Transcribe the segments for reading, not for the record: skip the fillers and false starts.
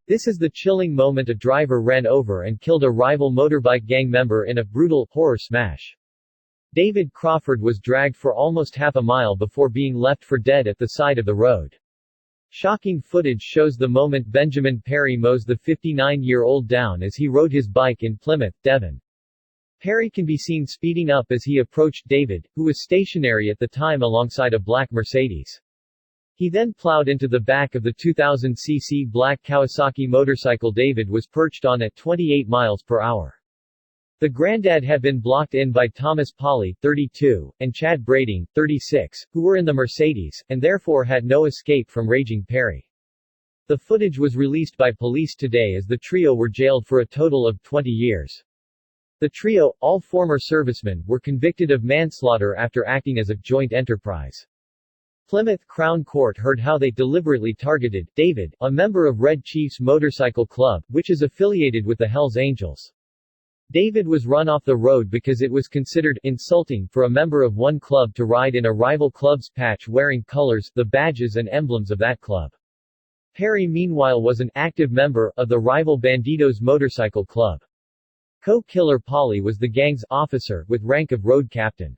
This is the chilling moment a driver ran over and killed a rival motorbike gang member in a brutal horror smash. David Crawford was dragged for almost half a mile before being left for dead at the side of the road. Shocking footage shows the moment Benjamin Perry mows the 59-year-old down as he rode his bike in Plymouth, Devon. Perry can be seen speeding up as he approached David, who was stationary at the time alongside a black Mercedes. He then plowed into the back of the 2000cc black Kawasaki motorcycle David was perched on at 28 miles per hour. The granddad had been blocked in by Thomas Polly, 32, and Chad Brading, 36, who were in the Mercedes, and therefore had no escape from raging Perry. The footage was released by police today as the trio were jailed for a total of 20 years. The trio, all former servicemen, were convicted of manslaughter after acting as a joint enterprise. Plymouth Crown Court heard how they deliberately targeted David, a member of Red Chiefs Motorcycle Club, which is affiliated with the Hells Angels. David was run off the road because it was considered insulting for a member of one club to ride in a rival club's patch wearing colors, the badges and emblems of that club. Perry meanwhile was an active member of the rival Bandidos Motorcycle Club. Co-killer Polly was the gang's officer, with rank of road captain.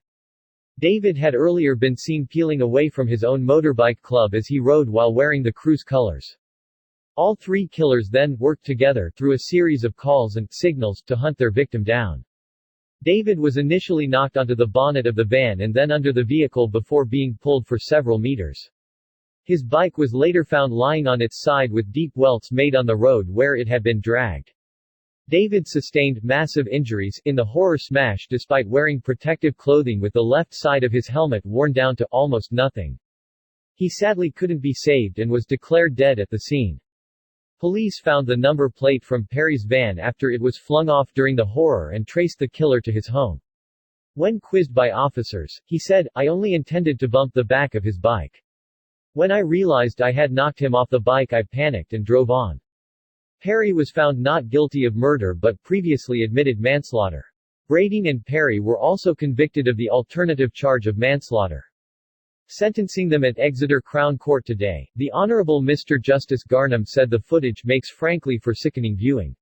David had earlier been seen peeling away from his own motorbike club as he rode while wearing the crew's colors. All three killers then worked together through a series of calls and signals to hunt their victim down. David was initially knocked onto the bonnet of the van and then under the vehicle before being pulled for several meters. His bike was later found lying on its side with deep welts made on the road where it had been dragged. David sustained massive injuries in the horror smash despite wearing protective clothing with the left side of his helmet worn down to almost nothing. He sadly couldn't be saved and was declared dead at the scene. Police found the number plate from Perry's van after it was flung off during the horror and traced the killer to his home. When quizzed by officers, he said, "I only intended to bump the back of his bike. When I realized I had knocked him off the bike I panicked and drove on." Perry was found not guilty of murder but previously admitted manslaughter. Brading and Perry were also convicted of the alternative charge of manslaughter. Sentencing them at Exeter Crown Court today, the Honorable Mr. Justice Garnham said the footage makes frankly for sickening viewing.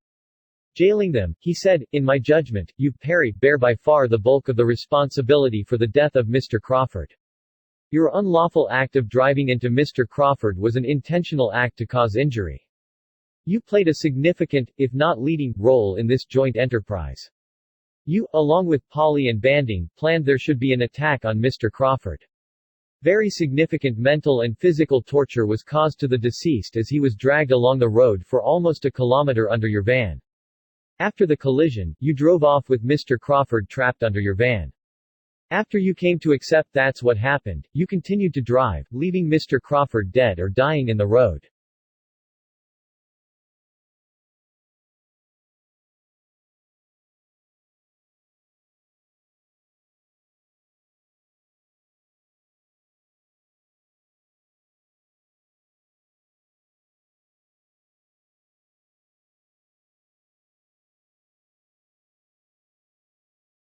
Jailing them, he said, "In my judgment, you, Perry, bear by far the bulk of the responsibility for the death of Mr. Crawford. Your unlawful act of driving into Mr. Crawford was an intentional act to cause injury. You played a significant, if not leading, role in this joint enterprise. You, along with Polly and Banding, planned there should be an attack on Mr. Crawford. Very significant mental and physical torture was caused to the deceased as he was dragged along the road for almost a kilometer under your van. After the collision, you drove off with Mr. Crawford trapped under your van. After you came to accept that's what happened, you continued to drive, leaving Mr. Crawford dead or dying in the road.